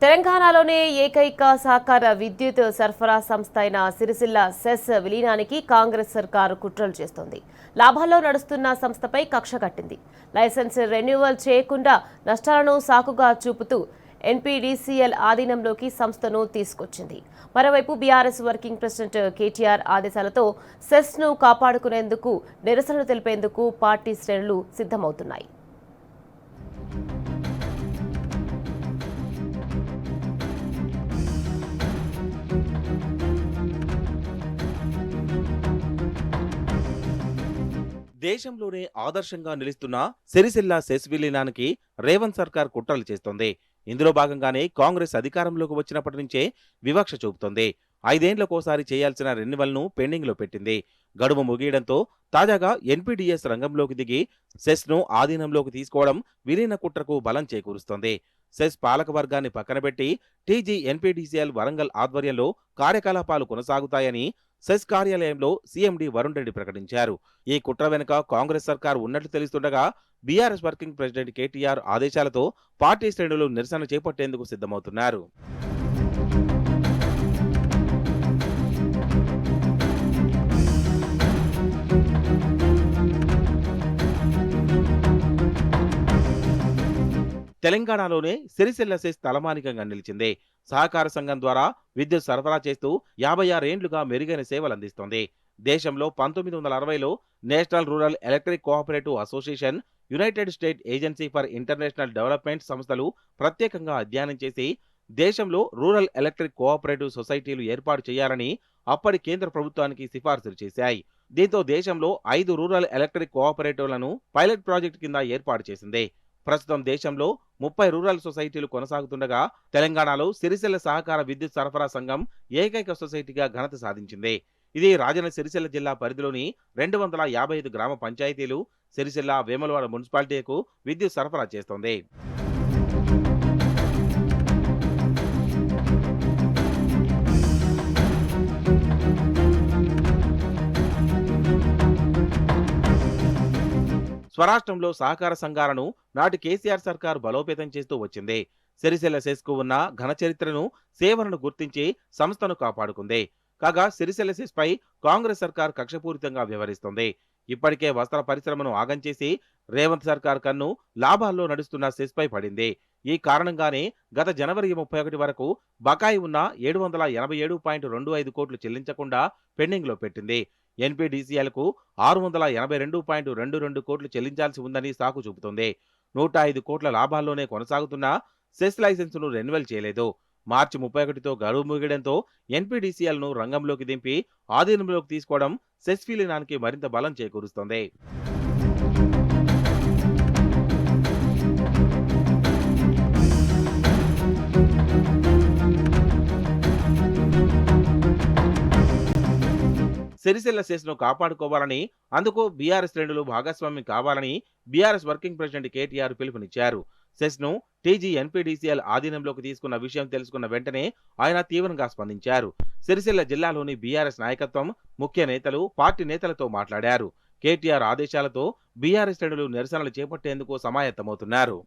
తెలంగాణలోనే ఏకైక సహకార విద్యుత్ సరఫరా సంస్థ అయిన సిరిసిల్ల సెస్ విలీనానికి కాంగ్రెస్ సర్కారు కుట్రలు చేస్తోంది. లాభాల్లో నడుస్తున్న సంస్థపై కక్ష కట్టింది. లైసెన్స్ రెన్యువల్ చేయకుండా నష్టాలను సాకుగా చూపుతూ ఎన్పీడీసీఎల్ ఆధీనంలోకి సంస్థను తీసుకొచ్చింది. మరోవైపు బీఆర్ఎస్ వర్కింగ్ ప్రెసిడెంట్ కేటీఆర్ ఆదేశాలతో సెస్ను కాపాడుకునేందుకు నిరసనలు తెలిపేందుకు పార్టీ శ్రేణులు సిద్ధమవుతున్నాయి. దేశంలోనే ఆదర్శంగా నిలుస్తున్న సిరిసిల్ల సెస్ విలీనానికి రేవంత్ సర్కార్ కుట్రలు చేస్తోంది. ఇందులో భాగంగానే కాంగ్రెస్ అధికారంలోకి వచ్చినప్పటి నుంచే వివక్ష చూపుతోంది. 5 ఏళ్లకోసారి చేయాల్సిన రెన్యువల్ను పెండింగ్లో పెట్టింది. గడువు ముగియడంతో తాజాగా ఎన్పీడీఎస్ రంగంలోకి దిగి సెస్ను ఆధీనంలోకి తీసుకోవడం విలీన కుట్రకు బలం చేకూరుస్తోంది. సెస్ పాలకవర్గాన్ని పక్కనబెట్టి టీజీ ఎన్పీడీసీఎల్ వరంగల్ ఆధ్వర్యంలో కార్యకలాపాలు కొనసాగుతాయని సెస్ కార్యాలయంలో సీఎండీ వరుణ్ రెడ్డి ప్రకటించారు. ఈ కుట్ర వెనుక కాంగ్రెస్ సర్కారు ఉన్నట్లు తెలుస్తుండగా బీఆర్ఎస్ వర్కింగ్ ప్రెసిడెంట్ కేటీఆర్ ఆదేశాలతో పార్టీ శ్రేణులు నిరసన చేపట్టేందుకు సిద్ధమవుతున్నారు. తెలంగాణలోనే సిరిసిల్ల సెస్ తలమానికంగా నిలిచింది. సహకార సంఘం ద్వారా విద్యుత్ సరఫరా చేస్తూ 56 ఏండ్లుగా మెరుగైన సేవలందిస్తోంది. దేశంలో 1960లో National Rural Electric Cooperative Association, United State Agency for International Development సంస్థలు ప్రత్యేకంగా అధ్యయనం చేసి దేశంలో రూరల్ ఎలక్ట్రిక్ కోఆపరేటివ్ సొసైటీలు ఏర్పాటు చేయాలని అప్పటి కేంద్ర ప్రభుత్వానికి సిఫార్సులు చేశాయి. దీంతో దేశంలో 5 రూరల్ ఎలక్ట్రిక్ కోఆపరేటివ్లను పైలట్ ప్రాజెక్టు కింద ఏర్పాటు చేసింది. ప్రస్తుతం దేశంలో 30 రూరల్ సొసైటీలు కొనసాగుతుండగా తెలంగాణలో సిరిసిల్ల సహకార విద్యుత్ సరఫరా సంఘం ఏకైక సొసైటీగా ఘనత సాధించింది. ఇది రాజన్న సిరిసిల్ల జిల్లా పరిధిలోని 255 గ్రామ పంచాయతీలు, సిరిసిల్ల, వేములవాడ మున్సిపాలిటీలకు విద్యుత్ సరఫరా చేస్తోంది. స్వరాష్ట్రంలో సహకార సంఘాలను నాటి కేసీఆర్ సర్కారు బలోపేతం చేస్తూ వచ్చింది. సిరిసిల్ల సెస్కు ఉన్న ఘన చరిత్రను, సేవలను గుర్తించి సంస్థను కాపాడుకుంది. కాగా సిరిసిల్ల సెస్పై కాంగ్రెస్ సర్కార్ కక్షపూరితంగా వ్యవహరిస్తోంది. ఇప్పటికే వస్త్ర పరిశ్రమను ఆగం చేసి రేవంత్ సర్కార్ కన్ను లాభాల్లో నడుస్తున్న సెస్పై పడింది. ఈ కారణంగానే గత జనవరి 31 వరకు బకాయి ఉన్న 787.25 కోట్లు చెల్లించకుండా పెండింగ్లో పెట్టింది. ఎన్పీడీసీఎల్కు 682.22 కోట్లు చెల్లించాల్సి ఉందని సాకు చూపుతోంది. 105 కోట్ల లాభాల్లోనే కొనసాగుతున్న సెస్ లైసెన్సును రెన్యువల్ చేయలేదు. మార్చి 31తో గడువు ముగియడంతో ఎన్పీడీసీఎల్ను రంగంలోకి దింపి ఆధీనంలోకి తీసుకోవడం సెస్ విలీనానికి మరింత బలం చేకూరుస్తోంది. సిరిసిల్ల సెస్ను కాపాడుకోవాలని, అందుకు బీఆర్ఎస్ శ్రేణులు భాగస్వామ్యం కావాలని బీఆర్ఎస్ వర్కింగ్ ప్రెసిడెంట్ కేటీఆర్ పిలుపునిచ్చారు. సెస్ను టీజీ ఎన్పీడీసీఎల్ ఆధీనంలోకి తీసుకున్న విషయం తెలుసుకున్న వెంటనే ఆయన తీవ్రంగా స్పందించారు. సిరిసిల్ల జిల్లాలోని బీఆర్ఎస్ నాయకత్వం, ముఖ్య నేతలు పార్టీ నేతలతో మాట్లాడారు. కేటీఆర్ ఆదేశాలతో బీఆర్ఎస్ శ్రేణులు నిరసనలు చేపట్టేందుకు సమాయత్తమవుతున్నారు.